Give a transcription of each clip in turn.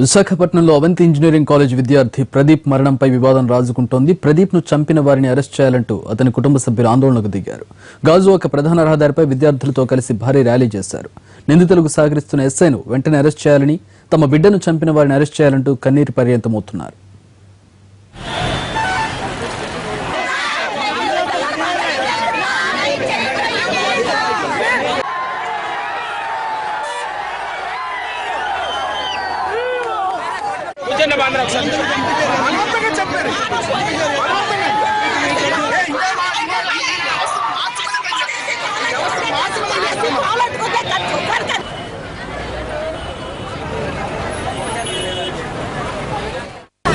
విశాఖపట్నంలో Avanthi engineering college విద్యార్థి ప్రదీప్ మరణంపై వివాదం రాజుకుంటోంది. ప్రదీప్ ను చంపిన వారిని అరెస్ట్ చేయాలంటూ అతని కుటుంబ సభ్యులు ఆందోళనకు దిగారు. గాజువాక ప్రధాన రహదారిపై విద్యార్థులతో కలిసి భారీ ర్యాలీ చేశారు. నిందితులకు సహకరిస్తున్న ఎస్ఐను వెంటనే అరెస్ట్ చేయాలని, తమ బిడ్డను చంపిన వారిని అరెస్ట్ చేయాలంటూ కన్నీరు పర్యంతమవుతున్నారు.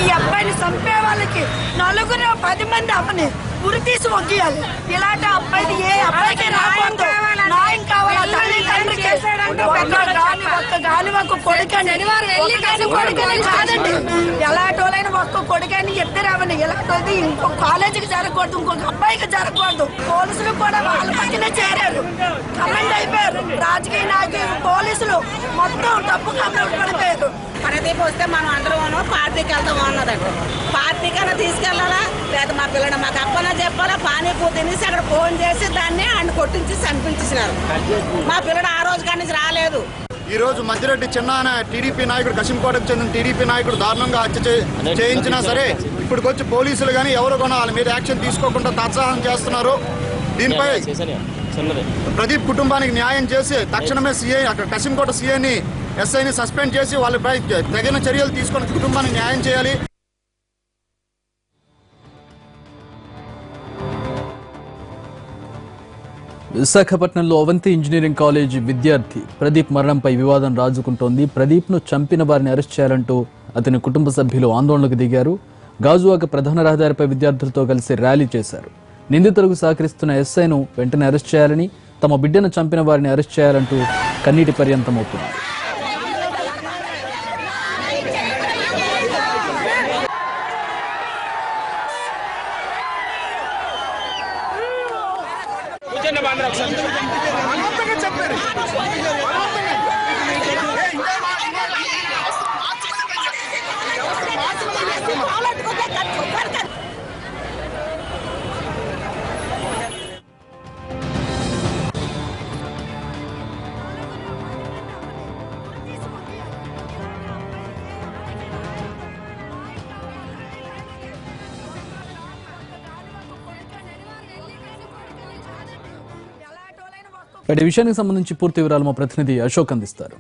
ఈ అబ్బాయిని చంపే వాళ్ళకి 4-10 మంది అమ్మని ఉరి తీసి ఒగ్గియాలి. ఇలాంటి అబ్బాయిది ఏ అబ్బాయికి రాకూడదు. న్యాయం కావాలి. తల్లిదండ్రులకి ఒక్క గాలి ఒక్క కొడుకని కాదండి, ఎలాంటి ఒక్క కొడుకని ఇద్దరు అవని ఇలాంటిది ఇంకో కాలేజీకి జరగకూడదు, ఇంకొక అబ్బాయికి జరగకూడదు. పోలీసులు కూడా వాళ్ళ పక్కనే చేరారు, కమెంట్ అయిపోయారు. రాజకీయ నాయకులు పోలీసులు మొత్తం తప్పు కమెంట్ పడిపోయారు. ప్రదీప్ వస్తే మనం అందరూ పార్టీకి వెళ్తాం అన్నదండి. పార్టీకైనా తీసుకెళ్లాలా లేదా మా పిల్లడు మాకు అప్పనా చెప్పాలా? పానీపూరి తినేసి అక్కడ ఫోన్ చేసి దాన్ని ఆయన కొట్టించి చంపించేసినారు. మా పిల్లడు ఆ రోజు కానీ రాలేదు. ఈ రోజు మధ్యరెడ్డి చిన్న టీడీపీ నాయకుడు కశింకోటకు చెందిన టీడీపీ నాయకుడు దారుణంగా హత్య చేయించినా సరే ఇప్పటికొచ్చి పోలీసులు కానీ ఎవరు కూడా వాళ్ళ మీద యాక్షన్ తీసుకోకుండా తాత్సాహం చేస్తున్నారు. దీనిపై ప్రదీప్ కుటుంబానికి న్యాయం చేసి తక్షణమే సీఐ అక్కడ కశింకోట సీఐని ఎస్ఐని సస్పెండ్ చేసి వాళ్ళపై తగిన చర్యలు తీసుకుని కుటుంబానికి న్యాయం చేయాలి. విశాఖపట్నంలో అవంతి ఇంజనీరింగ్ కాలేజ్ విద్యార్థి ప్రదీప్ మరణంపై వివాదం రాజుకుంటోంది. ప్రదీప్ ను చంపిన వారిని అరెస్ట్ చేయాలంటూ అతని కుటుంబ సభ్యులు ఆందోళనకు దిగారు. గాజువాక ప్రధాన రహదారిపై విద్యార్థులతో కలిసి ర్యాలీ చేశారు. నిందితులకు సహకరిస్తున్న ఎస్ఐను వెంటనే అరెస్ట్ చేయాలని, తమ బిడ్డను చంపిన వారిని అరెస్ట్ చేయాలంటూ కన్నీటి పర్యంతమవుతున్నారు. ఈ విషయానికి సంబంధించి పూర్తి వివరాలు మా ప్రతినిధి అశోక్ అందిస్తారు.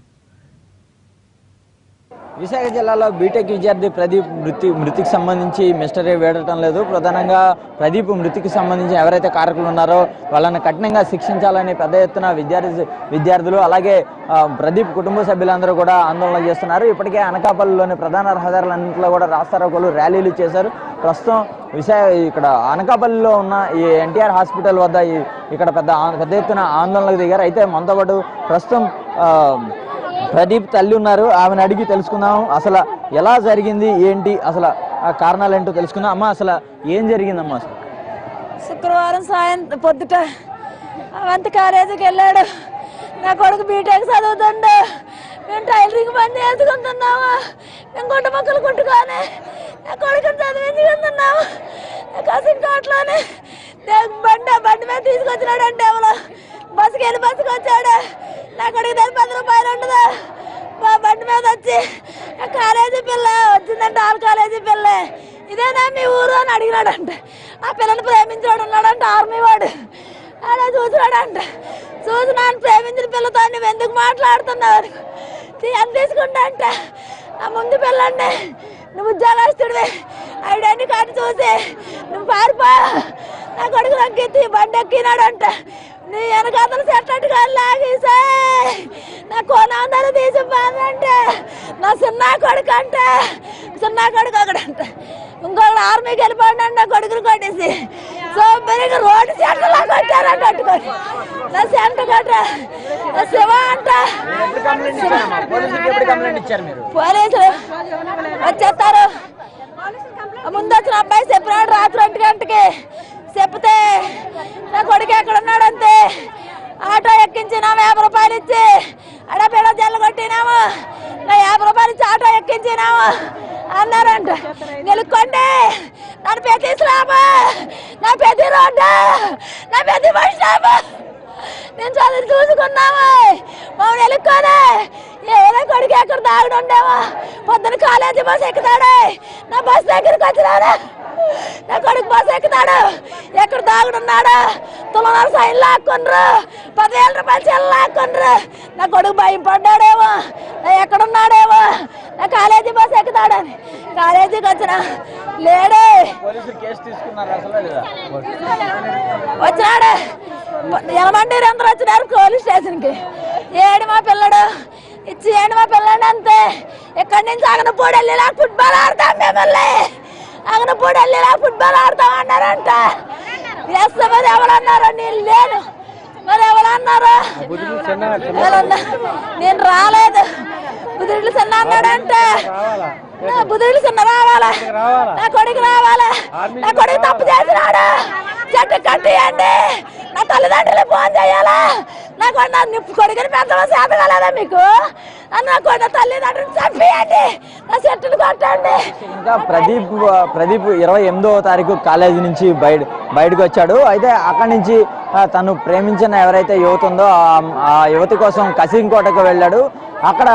విశాఖ జిల్లాలో బీటెక్ విద్యార్థి ప్రదీప్ మృతికి సంబంధించి మిస్టరీ వేడటం లేదు. ప్రధానంగా ప్రదీప్ మృతికి సంబంధించి ఎవరైతే కారకులు ఉన్నారో వాళ్ళని కఠినంగా శిక్షించాలని పెద్ద ఎత్తున విద్యార్థులు అలాగే ప్రదీప్ కుటుంబ సభ్యులందరూ కూడా ఆందోళన చేస్తున్నారు. ఇప్పటికే అనకాపల్లిలోని ప్రధాన రహదారులన్నింటిలో కూడా రాస్తారోకోలు ర్యాలీలు చేశారు. ప్రస్తుతం ఇక్కడ అనకాపల్లిలో ఉన్న ఈ ఎన్టీఆర్ హాస్పిటల్ వద్ద ఇక్కడ పెద్ద ఎత్తున ఆందోళనకు దిగారు. అయితే మనతో పాటు ప్రస్తుతం ప్రదీప్ తల్లి ఉన్నారు. ఆమెను అడిగి తెలుసుకుందాం అసలు ఎలా జరిగింది ఏంటి, అసలు ఆ కారణాలు ఏంటో తెలుసుకుందాం. అమ్మ అసలు ఏం జరిగిందమ్మా? అసలు శుక్రవారం పొద్దుట అవంతి కాలేజీకి వెళ్ళాడు. నా కొడుకు బీటెక్ చదువుతుండు. మేము టైలరింగ్ పని చేసుకుంటున్నాము. మేము గుంట మొక్కలు కుట్టుకొని నా కొడుకుని చదివించుకుంటున్నాము. కసింకోట్లోనే బండి మీద తీసుకొచ్చినాడంటే ఎవరు బస్సుకి వచ్చాడు. నా కొడుకు 10 రూపాయలు ఉండదు. మా బండి మీద వచ్చి కాలేజీ పిల్ల వచ్చిందంటే ఆరు కాలేజీ పిల్ల ఇదేనా మీ ఊరు అని అడిగినాడంట. ఆ పిల్లని ప్రేమించాడు ఉన్నాడంట, ఆర్మీ వాడు. అలా చూసినాడంట. చూసి నన్ను ప్రేమించిన పిల్లతో నువ్వు ఎందుకు మాట్లాడుతున్నావు అని తీసుకుంటా అంట. ఆ ముందు పిల్లండి నువ్వు ఉద్యోగస్తుడివి, ఐడెంటిటీ కార్డు చూసి నువ్వు పారిపో. నా కొడుకు నక్కి బండి ఎక్కినాడంట. నీ వెనకాతలు చెట్టట్టుగా లాగేసా నా కోనందరూ తీసిపోదంటే నా చిన్న కొడుకు అంటే చిన్న కొడుకు ఒకడంట. ఇంకొకడు ఆర్మీకి వెళ్ళిపోండి నా కొడుకుని కొట్టేసి సో పెరిగి రోడ్డు సెంటర్లా కొట్టారంట. కట్టుకొని నా సెంటర్ కట్ట శివ అంట. పోలీసులు వచ్చేస్తారు. ముందు వచ్చిన అబ్బాయి చెప్పినాడు రాత్రి 1 గంటకి. చెప్తే నా కొడుకు ఎక్కడున్నాడంతే ఆటో ఎక్కించినాము 50 రూపాయలు ఇచ్చి అడబిడ జల్ల కొట్టినాము. నా 50 రూపాయలు ఇచ్చి ఆటో ఎక్కి ఎక్కించినాము అన్నారంట. నిలుక్కోండి, నన్ను ప్రతి స్లాబ్, నా ప్రతి రోడ్డు, నా ప్రతి బస్ స్టాప్ నేను చదువు చూసుకున్నాము. మమ్మల్ని ఎలుక్కోనే ఏదో కొడుకు ఎక్కడ దాగుడు ఉండేవా. పొద్దున కాలేజీ బస్సు ఎక్కుతాడు, నా బస్ దగ్గరికి వచ్చినాడు. నా కొడుకు బస్సు ఎక్కుతాడు, ఎక్కడ దాగుడున్నాడు. తులనాలు సైన్ లాక్కుండ్రు, 10,000 రూపాయలు చెల్లు లాక్కుండ్రు. నా కొడుకు భయం పడ్డాడేమో, నా ఎక్కడున్నాడేమో, నా కాలేజీ బస్సు ఎక్కుతాడని. కాలేజీకి వచ్చిన లేడే, వచ్చినాడు. ఎలమండి అందరూ వచ్చినారు పోలీస్ స్టేషన్కి. ఏడు మా పిల్లడు ఇచ్చి ఏంటి మా పిల్లడు అంతే. ఇక్కడి నుంచి అగనపూడి వెళ్ళిలా ఫుట్బాల్ ఆడతాం, మిమ్మల్ని అగనపూడి వెళ్ళిలా ఫుట్బాల్ ఆడతాం అన్నారంట. ఎస్ మరి ఎవరన్నారు, నేను లేను. మరి ఎవరన్నారు, నేను రాలేదు. బుదిరిలు చిన్న అన్నాడంటే బుదిరిలు చిన్న రావాలా, నా కొడుకు రావాలా. నా కొడుకు తప్పు చేసినాడు, చెట్టు కట్టియండి. నా తల్లిదండ్రులు ఫోన్ చేయాలా. నా కొడుకుని పెంచడం చేత కలదా మీకు. నా కొడుకు తల్లిదండ్రులు చంపియండి, నా చెట్టును కొట్టండి. ఇంకా ప్రదీప్ 28వ తారీఖు కాలేజీ నుంచి బయటకు వచ్చాడు. అయితే అక్కడి నుంచి తను ప్రేమించిన ఎవరైతే యువత ఉందో ఆ యువతి కోసం కసింకోటకు వెళ్ళాడు. అక్కడ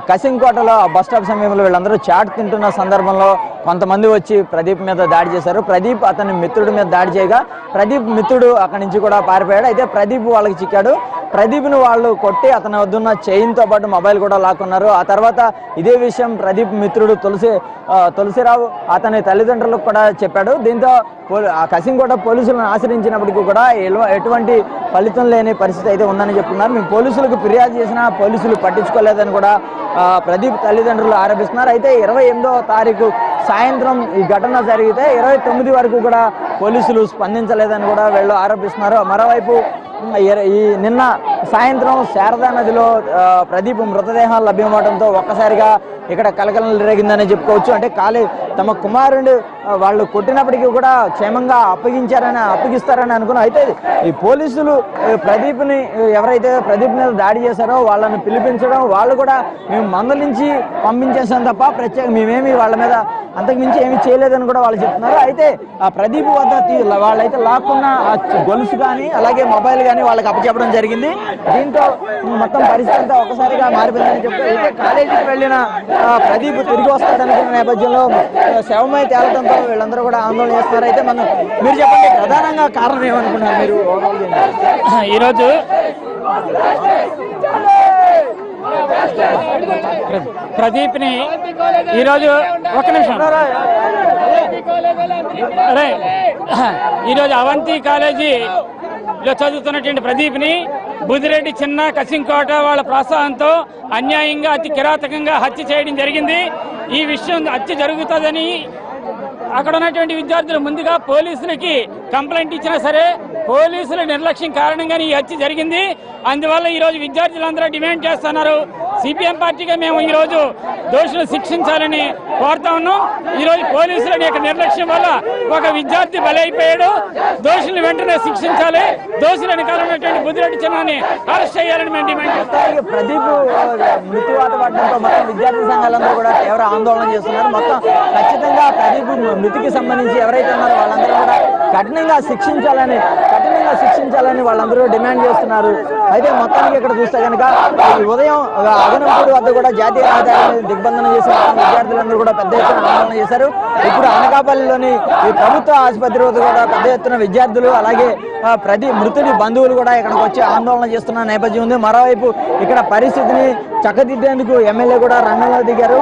కసింకోటలో బస్ స్టాప్ సమయంలో వీళ్ళందరూ చాట్ తింటున్న సందర్భంలో కొంతమంది వచ్చి ప్రదీప్ మీద దాడి చేశారు. ప్రదీప్ అతని మిత్రుడి మీద దాడి చేయగా ప్రదీప్ మిత్రుడు అక్కడి నుంచి కూడా పారిపోయాడు. అయితే ప్రదీప్ వాళ్ళకి చిక్కాడు. ప్రదీప్ను వాళ్ళు కొట్టి అతని వద్దున్న చైన్తో పాటు మొబైల్ కూడా లాక్కున్నారు. ఆ తర్వాత ఇదే విషయం ప్రదీప్ మిత్రుడు తులసిరావు అతని తల్లిదండ్రులకు కూడా చెప్పాడు. దీంతో ఆ కసింకోట పోలీసులను ఆశ్రయించినప్పటికీ కూడా ఎటువంటి ఫలితం లేని పరిస్థితి అయితే ఉందని చెప్తున్నారు. మేము పోలీసులకు ఫిర్యాదు చేసినా పోలీసులు పట్టించుకోలేదని కూడా ప్రదీప్ తల్లిదండ్రులు ఆరోపిస్తున్నారు. అయితే 28వ తారీఖు సాయంత్రం ఈ ఘటన జరిగితే 29 వరకు కూడా పోలీసులు స్పందించలేదని కూడా వీళ్ళు ఆరోపిస్తున్నారు. మరోవైపు ఈ నిన్న సాయంత్రం శారదా నదిలో ప్రదీప్ మృతదేహాలు లభ్యమవడంతో ఒక్కసారిగా ఇక్కడ కలకలం రేగిందని చెప్పుకోవచ్చు. అంటే తమ కుమారుడు వాళ్ళు కొట్టినప్పటికీ కూడా క్షేమంగా అప్పగిస్తారని అనుకున్నాం. అయితే ఈ పోలీసులు ఎవరైతే ప్రదీప్ మీద దాడి చేశారో వాళ్ళని పిలిపించడం, వాళ్ళు కూడా మేము మందలించి పంపించేసాం తప్ప మేమేమి వాళ్ళ మీద అంతకుమించి ఏమి చేయలేదని కూడా వాళ్ళు చెప్తున్నారు. అయితే ఆ ప్రదీప్ వద్ద వాళ్ళైతే లాక్కున్న ఆ గొలుసు కానీ అలాగే మొబైల్ కానీ వాళ్ళకి అప్పచెప్పడం జరిగింది. దీంతో మొత్తం పరిస్థితి అంతా ఒకసారిగా మారిపోయిందని చెప్తారు. అయితే కాలేజీకి వెళ్ళిన ప్రదీప్ తిరిగి వస్తాడనుకున్న నేపథ్యంలో శవమై తేలడంతో వీళ్ళందరూ కూడా ఆందోళన చేస్తున్నారు. అయితే మీరు చెప్పండి, ప్రధానంగా కారణం ఏమనుకున్నారు మీరు? ఈరోజు ప్రదీప్ని ఈరోజు ఒక నిమిషం ఈరోజు అవంతి కాలేజీలో చదువుతున్నటువంటి ప్రదీప్ని బుదిరెడ్డి చిన్న కసింకోట వాళ్ళ ప్రోత్సాహంతో అన్యాయంగా అతి కిరాతకంగా హత్య చేయడం జరిగింది. ఈ విషయం హత్య జరుగుతుందని అక్కడ ఉన్నటువంటి విద్యార్థులు ముందుగా పోలీసులకి కంప్లైంట్ ఇచ్చినా సరే పోలీసుల నిర్లక్ష్యం కారణంగానే ఈ హత్య జరిగింది. అందువల్ల ఈరోజు విద్యార్థులందరూ డిమాండ్ చేస్తున్నారు. సిపిఎం పార్టీగా మేము ఈరోజు దోషులు శిక్షించాలని కోరుతా ఉన్నాం. ఈరోజు పోలీసుల యొక్క నిర్లక్ష్యం వల్ల ఒక విద్యార్థి బలైపోయాడు. దోషులను వెంటనే శిక్షించాలి. దోషులను కారణమైనటువంటి బుదిరెడ్డి చిన్నాన్ని అరెస్ట్ చేయాలని మేము డిమాండ్ చేస్తాం. ప్రదీప్ మృత్యువాత పడడంతో మొత్తం విద్యార్థి సంఘాలందరూ కూడా తీవ్ర ఆందోళన చేస్తున్నారు. మొత్తం ఖచ్చితంగా ప్రదీప్ మృతికి సంబంధించి ఎవరైతే ఉన్నారో వాళ్ళందరూ కూడా కఠినంగా శిక్షించాలని వాళ్ళందరూ డిమాండ్ చేస్తున్నారు. అయితే మొత్తానికి ఇక్కడ చూస్తే కనుక ఈ ఉదయం అగనంపూడి వద్ద కూడా జాతీయ రహదారిని దిగ్బంధనం చేసి విద్యార్థులందరూ కూడా పెద్ద ఎత్తున ఆందోళన చేశారు. ఇప్పుడు అనకాపల్లిలోని ఈ ప్రభుత్వ ఆసుపత్రి వద్ద కూడా పెద్ద ఎత్తున విద్యార్థులు అలాగే మృతుడి బంధువులు కూడా ఇక్కడికి వచ్చి ఆందోళన చేస్తున్న నేపథ్యం ఉంది. మరోవైపు ఇక్కడ పరిస్థితిని చక్కదిద్దేందుకు ఎమ్మెల్యే కూడా రంగంలో దిగారు.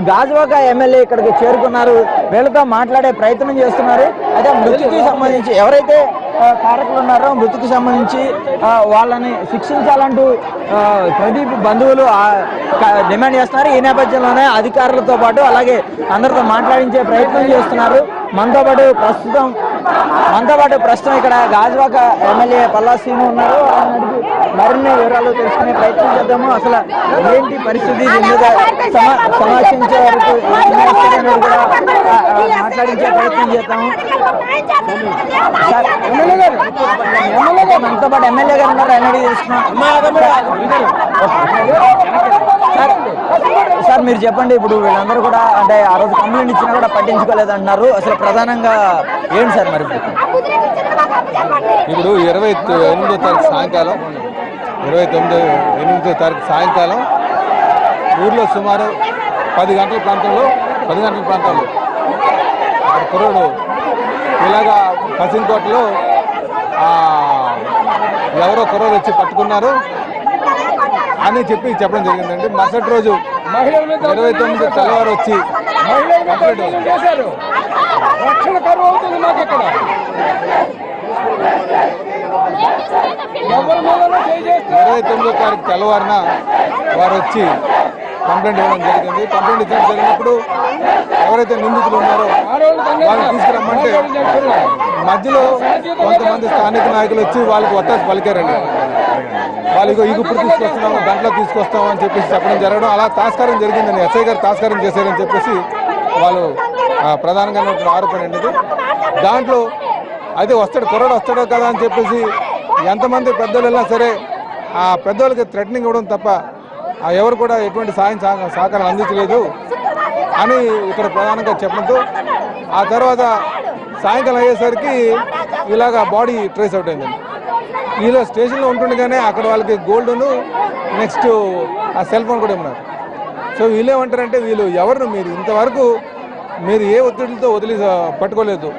గాజువాక ఎమ్మెల్యే ఇక్కడికి చేరుకున్నారు. వీళ్ళతో మాట్లాడే ప్రయత్నం చేస్తున్నారు. అయితే మృతికి సంబంధించి ఎవరైతే కారకులు ఉన్నారో మృతికి సంబంధించి వాళ్ళని శిక్షించాలంటూ ప్రదీప్ బంధువులు డిమాండ్ చేస్తున్నారు. ఈ నేపథ్యంలోనే అధికారులతో పాటు అలాగే అందరితో మాట్లాడించే ప్రయత్నం చేస్తున్నారు. మనతో పాటు ప్రస్తుతం ఇక్కడ గాజువాక ఎమ్మెల్యే పల్లా శ్రీను ఉన్నారు. మరిన్ని వివరాలు తెలుసుకునే ప్రయత్నం చేద్దాము. అసలు ఏంటి పరిస్థితి సమీక్షించే వరకు మాట్లాడించే ప్రయత్నం చేద్దాము. మనతో పాటు ఎమ్మెల్యే గారు ఉన్నారు. ఎన్నడూ చేస్తున్నాం సార్ మీరు చెప్పండి, ఇప్పుడు వీళ్ళందరూ కూడా అంటే ఆ రోజు కంప్లైంట్ ఇచ్చినా కూడా పట్టించుకోలేదు అంటున్నారు. అసలు ప్రధానంగా ఏంటి సార్ మరి ఇప్పుడు 28వ తారీఖు సాయంకాలం 28వ తారీఖు సాయంకాలం ఊర్లో సుమారు 10 గంటల ప్రాంతంలో కుర్రోడు ఇలాగా కసింకోటలో ఎవరో కుర్రోడు వచ్చి పట్టుకున్నారు అని చెప్పడం జరిగిందండి. మరుసటి రోజు 29 తెల్లవారు వచ్చి 29వ తారీఖు తెల్లవారున వారు వచ్చి కంప్లైంట్ ఇవ్వడం జరిగింది. కంప్లైంట్ ఇవ్వడం జరిగినప్పుడు ఎవరైతే నిందితులు ఉన్నారో వాళ్ళని తీసుకురమ్మంటే మధ్యలో కొంతమంది స్థానిక నాయకులు వచ్చి వాళ్ళకి ఒత్తాసు పలికారండి. వాళ్ళకి ఇప్పుడు తీసుకొస్తున్నాము, దాంట్లో తీసుకొస్తాము అని చెప్పేసి చెప్పడం జరగడం, అలా తాస్కారం జరిగిందని ఎస్ఐ గారు తాస్కారం చేశారని చెప్పేసి వాళ్ళు ప్రధానంగా ఆరోపణ అనేది. దాంట్లో అయితే కుర్రాడు వస్తాడో కదా అని చెప్పేసి ఎంతమంది పెద్దలు వెళ్ళినా సరే ఆ పెద్దవాళ్ళకి థ్రెటనింగ్ ఇవ్వడం తప్ప ఎవరు కూడా ఎటువంటి సహకారం అందించలేదు అని ఇక్కడ ప్రధానంగా చెప్పడంతో ఆ తర్వాత సాయంకాలం అయ్యేసరికి ఇలాగా బాడీ ట్రేస్ అవుట్ అయిందండి. వీళ్ళు స్టేషన్లో ఉంటుండగానే అక్కడ వాళ్ళకి గోల్డ్ను నెక్స్ట్ ఆ సెల్ ఫోన్ కూడా ఉన్నారు. సో వీళ్ళు ఏమంటారంటే వీళ్ళు ఎవరు మీరు ఇంతవరకు మీరు ఏ ఒత్తిడితో పట్టుకోలేదు,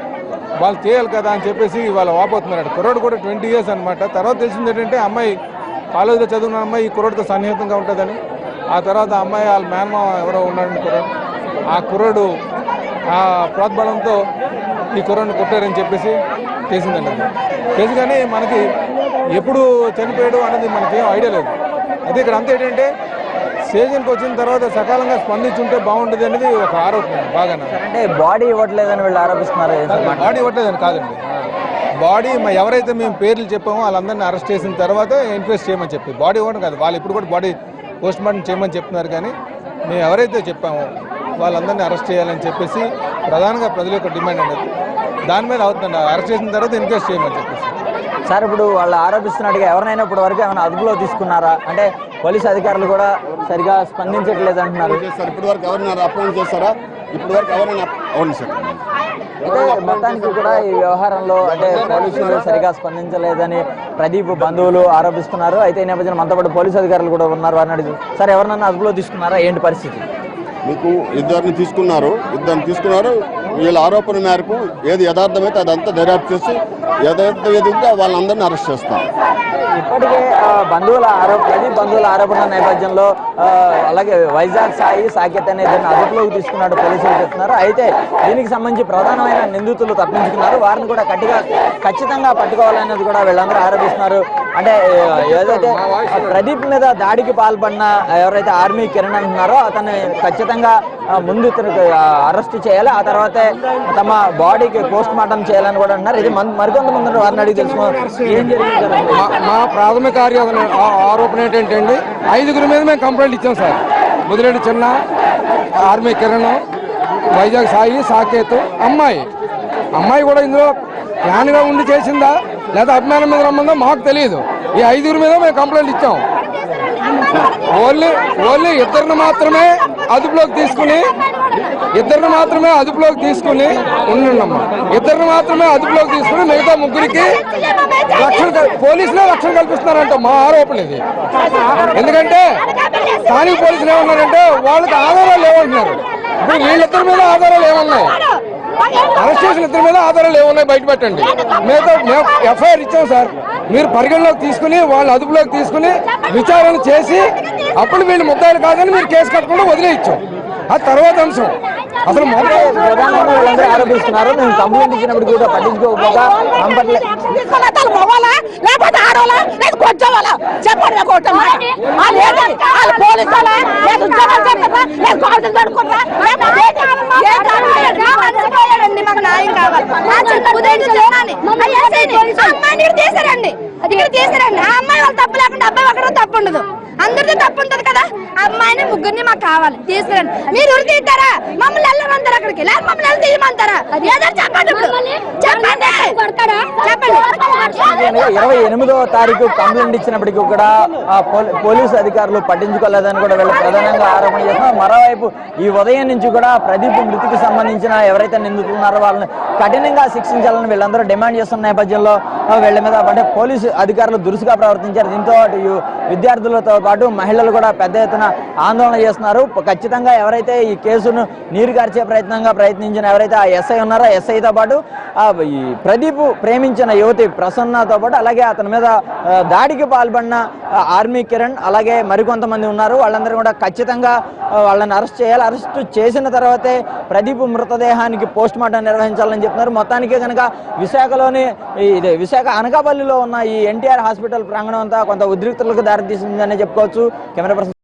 వాళ్ళు చేయాలి కదా అని చెప్పేసి వాళ్ళు వాపోతున్నారు. కుర్రాడు కూడా 20 years అనమాట. తర్వాత తెలిసింది ఏంటంటే అమ్మాయి కాలేజీలో చదువుకున్న అమ్మాయి ఈ కుర్రాడితో సన్నిహితంగా ఉంటుందని. ఆ తర్వాత అమ్మాయి వాళ్ళ మేనమామ ఎవరో ఉన్నాడని ఆ కుర్రాడు ఆ ప్రోద్బలంతో ఈ కుర్రాడిని కొట్టారని చెప్పేసి చేసిందండి. కేసు కానీ మనకి ఎప్పుడు చనిపోయాడు అన్నది మనకేం ఐడియా లేదు. అయితే ఇక్కడ అంతా ఏంటంటే స్టేషన్కి వచ్చిన తర్వాత సకాలంగా స్పందించుంటే బాగుంటుంది అనేది ఒక ఆరోపణ. బాగా అంటే బాడీ ఇవ్వట్లేదని వీళ్ళు ఆరోపిస్తున్నారు. బాడీ ఇవ్వట్లేదని కాదండి, బాడీ ఎవరైతే మేము పేర్లు చెప్పామో వాళ్ళందరినీ అరెస్ట్ చేసిన తర్వాత ఎంక్వైరీ చేయమని చెప్పి బాడీ ఇవ్వడం కాదు. వాళ్ళు ఇప్పుడు కూడా బాడీ పోస్ట్ మార్టం చేయమని చెప్తున్నారు. కానీ మేము ఎవరైతే చెప్పామో వాళ్ళందరినీ అరెస్ట్ చేయాలని చెప్పేసి ప్రధానంగా ప్రజల యొక్క డిమాండ్ అనేది. దాని మీద అవుతుంది, అరెస్ట్ చేసిన తర్వాత ఎంక్వైరీ చేయమని చెప్పేసి. సార్ ఇప్పుడు వాళ్ళు ఆరోపిస్తున్నట్టుగా ఎవరినైనా ఇప్పటి వరకు ఏమైనా అదుపులో తీసుకున్నారా? అంటే పోలీసు అధికారులు కూడా సరిగా స్పందించట్లేదు అంటున్నారు. ఇప్పటి వరకు ఎవరైనా అపాయింట్ చేస్తారా? ఇప్పటి వరకు ఎవరైనా అవును సార్. అయితే మొత్తానికి కూడా ఈ వ్యవహారంలో అంటే పోలీసులు సరిగా స్పందించలేదని ప్రదీప్ బంధువులు ఆరోపిస్తున్నారు. అయితే ఈ నేపథ్యంలో మనతో పాటు పోలీసు అధికారులు కూడా ఉన్నారు. వారిని అడిగి సార్ ఎవరినన్నా అదుపులో తీసుకున్నారా, ఏంటి పరిస్థితి? మీకు ఇద్దరిని తీసుకున్నారు. వీళ్ళ ఆరోపణ మేరకు ఏది యథార్థమైతే అదంతా దర్యాప్తు చేసి యథార్థం ఏది ఉంటే వాళ్ళందరినీ అరెస్ట్ చేస్తాం. ఇప్పటికే ప్రదీప్ బంధువుల ఆరోపణ నేపథ్యంలో అలాగే వైజాగ్ సాకేత్ అనే దాన్ని అదుపులోకి తీసుకున్నాడు పోలీసులు చెప్తున్నారు. అయితే దీనికి సంబంధించి ప్రధానమైన నిందితులు తప్పించుకున్నారు. వారిని కూడా ఖచ్చితంగా పట్టుకోవాలనేది కూడా వీళ్ళందరూ ఆరోపిస్తున్నారు. అంటే ఏదైతే ప్రదీప్ మీద దాడికి పాల్పడిన ఎవరైతే ఆర్మీ కిరణ్ అంటున్నారో అతన్ని ఖచ్చితంగా ముందు అరెస్ట్ చేయాలి, ఆ తర్వాతే తమ బాడీకి పోస్ట్ మార్టం చేయాలని కూడా అన్నారు. ఇది మరికొంతమంది వారిని అడిగి తెలుసుకోవాలి ఏం జరిగింది. మా ప్రాథమిక ఆరోపణ ఏంటంటే 5 మీద మేము కంప్లైంట్ ఇచ్చాం సార్. ముదిరెడ్డి చిన్న, ఆర్మీ కిరణ్, వైజాగ్ సాకేత్, అమ్మాయి కూడా ఇందులో ప్లాన్గా ఉండి చేసిందా లేదా అభిమానం మీద రమ్మందో మాకు తెలియదు. ఈ 5 మీద మేము కంప్లైంట్ ఇచ్చాం. ఓన్లీ ఇద్దరిని మాత్రమే అదుపులోకి తీసుకుని ఉండుండమ్మా. ఇద్దరిని మాత్రమే అదుపులోకి తీసుకుని మిగతా ముగ్గురికి పోలీసులే రక్షణ కల్పిస్తున్నారంట మా ఆరోపణ ఇది. ఎందుకంటే స్థానిక పోలీసులు ఏమన్నారంటే వాళ్ళకి ఆధారాలు లేవంటున్నారు. ఇప్పుడు వీళ్ళిద్దరి మీద ఆధారాలు ఏమన్నాయి, అరెస్ట్ చేసిన ఇద్దరి మీద ఆధారాలు ఏమున్నాయి బయట పెట్టండి. మేము ఎఫ్ఐఆర్ ఇచ్చాం సార్. మీరు పరిగణలోకి తీసుకుని వాళ్ళ అదుపులోకి తీసుకుని విచారణ చేసి అప్పుడు వీళ్ళు ముద్దాయిలు కాదని మీరు కేసు కట్టకుండా వదిలేయచ్చు. ఆ తర్వాత అంశం అసలు ప్రధానంగా వీళ్ళందరూ ఆరోపిస్తున్నారు. మేము కంప్లైంట్ ఇచ్చినప్పుడు కూడా పట్టించుకోకపోగా అమ్మాయి వాళ్ళు తప్పు లేకుండా అబ్బాయి ఒకరు తప్పు ఉండదు. అందరితో తప్పు ఉంటది కదా. అమ్మాయిని ముగ్గురిని మాకు కావాలి, తీసుకురండి. మీరు ఉరి తీస్తారా? మమ్మల్ని వెళ్ళమంటారా అక్కడికి? లేదా మమ్మల్ని వెళ్ళి తీయమంటారా? ఏదో చెప్పండి ఇప్పుడు. చెప్పండి. 28వ తారీఖు కంప్లైంట్ ఇచ్చినప్పటికీ కూడా పోలీసు అధికారులు పట్టించుకోలేదని కూడా వీళ్ళు ప్రధానంగా ఆరోపణ చేస్తున్నారు. మరోవైపు ఈ ఉదయం నుంచి కూడా ప్రదీప్ మృతికి సంబంధించిన ఎవరైతే నిందితున్నారో వాళ్ళని కఠినంగా శిక్షించాలని వీళ్ళందరూ డిమాండ్ చేస్తున్న నేపథ్యంలో వీళ్ళ మీద అంటే పోలీసు అధికారులు దురుసుగా ప్రవర్తించారు. దీంతో విద్యార్థులతో పాటు మహిళలు కూడా పెద్ద ఎత్తున ఆందోళన చేస్తున్నారు. ఖచ్చితంగా ఎవరైతే ఈ కేసును నీరు కార్చే ప్రయత్నించిన ఎవరైతే ఆ ఎస్ఐ ఉన్నారో ఎస్ఐతో పాటు ఈ ప్రదీప్ ప్రేమించిన యువతి ప్రసన్నతో పాటు అలాగే అతని మీద దాడికి పాల్పడిన ఆర్మీ కిరణ్ అలాగే మరికొంతమంది ఉన్నారు. వాళ్ళందరూ కూడా ఖచ్చితంగా వాళ్ళని అరెస్ట్ చేయాలి. అరెస్ట్ చేసిన తర్వాతే ప్రదీప్ మృతదేహానికి పోస్ట్ మార్టం నిర్వహించాలని చెప్తున్నారు. మొత్తానికి కనుక విశాఖలోని విశాఖ అనకాపల్లిలో ఉన్న ఈ ఎన్టీఆర్ హాస్పిటల్ ప్రాంగణం అంతా కొంత ఉద్రిక్తలకు దారితీసిందని చెప్పుకోవచ్చు. Camera person